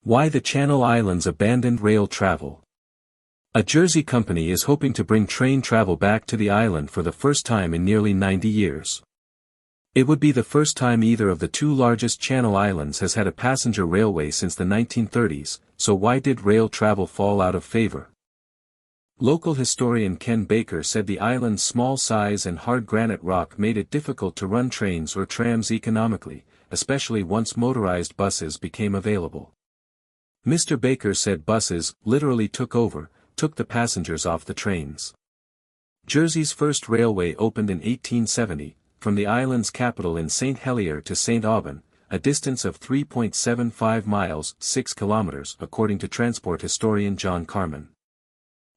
Why the Channel Islands abandoned rail travel. A Jersey company is hoping to bring train travel back to the island for the first time in nearly 90 years. It would be the first time either of the two largest Channel Islands has had a passenger railway since the 1930s, so why did rail travel fall out of favor? Local historian Ken Baker said the island's small size and hard granite rock made it difficult to run trains or trams economically, especially once motorized buses became available. Mr. Baker said buses literally took the passengers off the trains. Jersey's first railway opened in 1870, from the island's capital in St Helier to St Aubin, a distance of 3.75 miles 6 kilometers according to transport historian John Carman.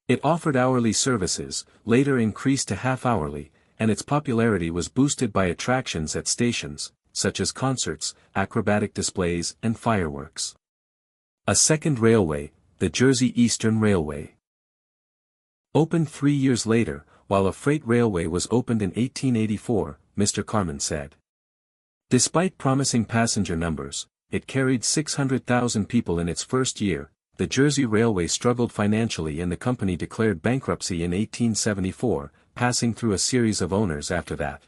It offered hourly services, later increased to half-hourly, and its popularity was boosted by attractions at stations, such as concerts, acrobatic displays and fireworks. A second railway, the Jersey Eastern Railway, opened 3 years later, while a freight railway was opened in 1884, Mr. Carman said. Despite promising passenger numbers, it carried 600,000 people in its first year. The Jersey Railway struggled financially and the company declared bankruptcy in 1874, passing through a series of owners after that.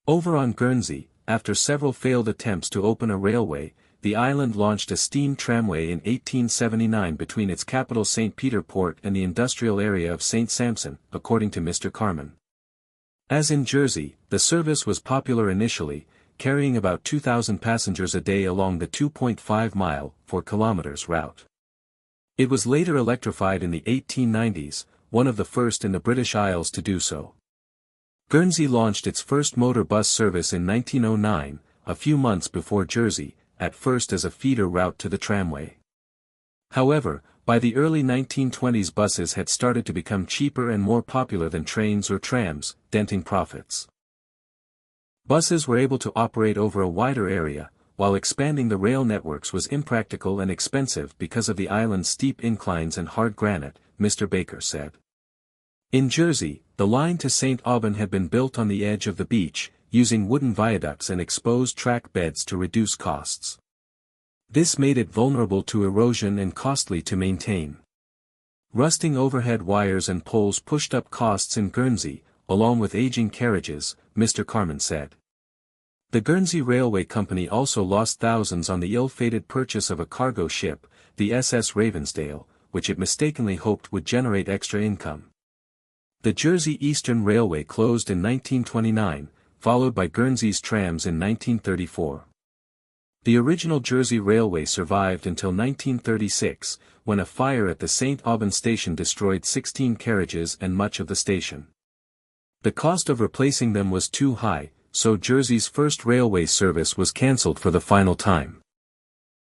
Over on Guernsey, after several failed attempts to open a railway, the island launched a steam tramway in 1879 between its capital St. Peter Port and the industrial area of St. Sampson, according to Mr. Carman. As in Jersey, the service was popular initially, carrying about 2,000 passengers a day along the 2.5-mile, 4 kilometers route. It was later electrified in the 1890s, one of the first in the British Isles to do so. Guernsey launched its first motor bus service in 1909, a few months before Jersey, at first as a feeder route to the tramway. However, by the early 1920s buses had started to become cheaper and more popular than trains or trams, denting profits. Buses were able to operate over a wider area, while expanding the rail networks was impractical and expensive because of the island's steep inclines and hard granite, Mr. Baker said. In Jersey, the line to St. Aubin had been built on the edge of the beach, using wooden viaducts and exposed track beds to reduce costs. This made it vulnerable to erosion and costly to maintain. Rusting overhead wires and poles pushed up costs in Guernsey, along with aging carriages, Mr. Carman said. The Guernsey Railway Company also lost thousands on the ill-fated purchase of a cargo ship, the SS Ravensdale, which it mistakenly hoped would generate extra income. The Jersey Eastern Railway closed in 1929, followed by Guernsey's trams in 1934. The original Jersey Railway survived until 1936, when a fire at the St. Aubin station destroyed 16 carriages and much of the station. The cost of replacing them was too high, so Jersey's first railway service was cancelled for the final time.